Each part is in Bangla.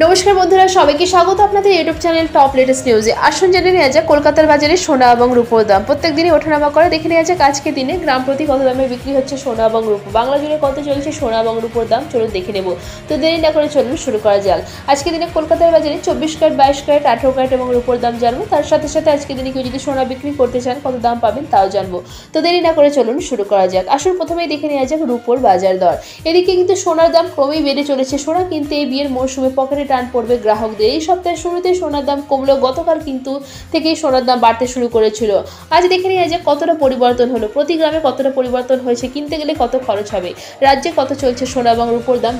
নমস্কার বন্ধুরা, সবাইকে স্বাগত আপনাদের ইউটিউব চ্যানেল টপ লেটেস্ট নিউজে। আসুন জেনে নেওয়া যাক কলকাতার বাজারে সোনা এবং রূপোর দাম। প্রত্যেক দিনই ওঠানামা করে, দেখে নেওয়া যাক আজকে দিনে গ্রাম প্রতি কত দামে বিক্রি হচ্ছে সোনা এবং রূপো। বাংলা জুড়ে কত চলছে সোনা এবং রূপোর দাম, চলুন দেখে নেব। তো দেরি না করে চলুন শুরু করা যাক। আজকে দিনে কলকাতার বাজারে 24 ক্যারেট, 22 ক্যারেট, 18 ক্যারেট এবং রূপোর দাম জানবো। তার সাথে সাথে আজকে দিনে কেউ যদি সোনা বিক্রি করতে চান কত দাম পাবেন তাও জানবো। তো দেরি না করে চলুন শুরু করা যাক। আসুন প্রথমেই দেখে নেওয়া যাক রূপোর বাজার দর। এদিকে কিন্তু সোনার দাম ক্রমেই বেড়ে চলেছে। সোনা কিনতে এই বিয়ের মৌসুমে পকেটে টান পড়বে গ্রাহকদের। এই সপ্তাহের শুরুতে সোনার দাম কমলেও গতকাল কিন্তু থেকেই সোনার দাম বাড়তে শুরু করেছিল। আজ দেখে নিয়ে যে কতটা পরিবর্তন হলো, প্রতি গ্রামে কতটা পরিবর্তন হয়েছে, কিনতে গেলে কত খরচ হবে, রাজ্যে কত চলছে সোনা এবং রূপোর দাম,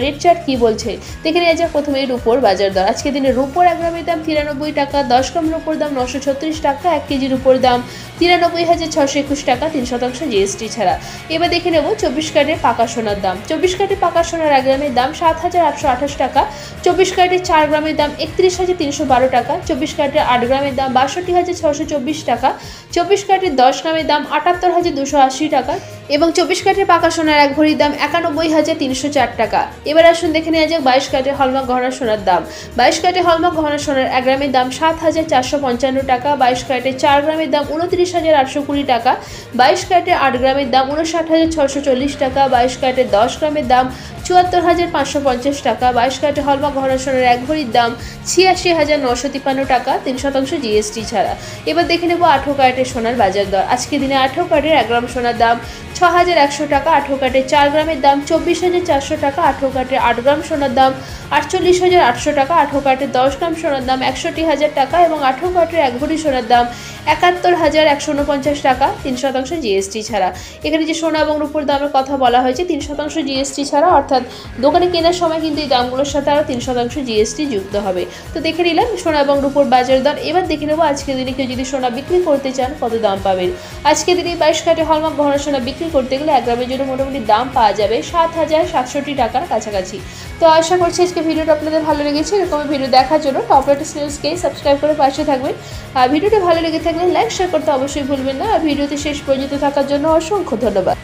রেট চার্ট কি বলছে দেখে নিয়ে যাক। প্রথমে রূপোর বাজার দর। আজকে দিনে রূপোর 1 গ্রামের দাম 93 টাকা, 10 গ্রাম রূপোর দাম 936 টাকা, 1 কেজি রূপোর দাম 93,621 টাকা, 3% জিএসটি ছাড়া। এবার দেখে নেব 24 ক্যারেটের পাকা সোনার দাম। 24 ক্যারেটের পাকা সোনার 1 গ্রামের দাম 7,828 টাকা, 24 ক্যারেটের 4 গ্রামের দাম 31,312 টাকা, 24 ক্যারেটের 8 গ্রামের দাম 62,624 টাকা, 24 ক্যারেটের 10 গ্রামের দাম 78,280 টাকা এবং 24 ক্যারেটের পাকা সোনার 1 ভরির দাম 91,304 টাকা। এবার আসুন দেখে নেওয়া যাক 22 ক্যারেটের হলমার্ক গহনা সোনার দাম। 22 ক্যারেটের হলমার্ক গহনা সোনার 1 গ্রামের দাম 7,455 টাকা, 22 ক্যারেটের 4 গ্রামের দাম 29,820 টাকা, 22 ক্যারেটের 8 গ্রামের দাম 59,640 টাকা, 22 ক্যারেটের 10 গ্রামের দাম 74,550 টাকা, 22 ক্যারেটের হলমার্ক গহনা সোনার 1 ভরির দাম 86,953 টাকা, 3% জিএসটি ছাড়া। এবার দেখে নেব 18 ক্যারেটের সোনার বাজার দর। আজকে দিনে 18 ক্যারেটের 1 গ্রাম সোনার দাম 6,100 টাকা, 18 ক্যারেটের 4 গ্রামের দাম 24,400 টাকা, 18 ক্যারেটের 8 গ্রাম সোনার দাম 48,800 টাকা, 18 ক্যারেটের 10 গ্রাম সোনার দাম 61,000 টাকা এবং 18 ক্যারেটের 1 ভরি সোনার দাম 71,149 টাকা, 3% জিএসটি ছাড়া। এখানে যে সোনা এবং রূপোর দামের কথা বলা হয়েছে 3% জিএসটি ছাড়া, অর্থাৎ দোকানে কেনার সময় কিন্তু এই দামগুলোর সাথে আরও 3% জিএসটি যুক্ত হবে। তো দেখে নিলাম সোনা এবং রূপোর বাজার দর। এবার দেখে নেবো আজকের দিনে কেউ যদি সোনা বিক্রি করতে চান কত দাম পাবেন। আজকের দিনে 22 ক্যারেটের হলমার্ক গহনা সোনা বিক্রি করতে গেলে 1 গ্রামের জন্য মোটামুটি দাম পাওয়া যাবে 7,067 টাকার কাছাকাছি। তো আশা করছি আজকে ভিডিওটা আপনাদের ভালো লেগেছে। এরকম ভিডিও দেখার জন্য টপ লেটেস্ট নিউজকে সাবস্ক্রাইব করে পাশে থাকবেন। আর ভিডিওটা ভালো লেগে থাকলে লাইক শেয়ার করতে অবশ্যই ভুলবেন না। আর ভিডিওতে শেষ পর্যন্ত থাকার জন্য অসংখ্য ধন্যবাদ।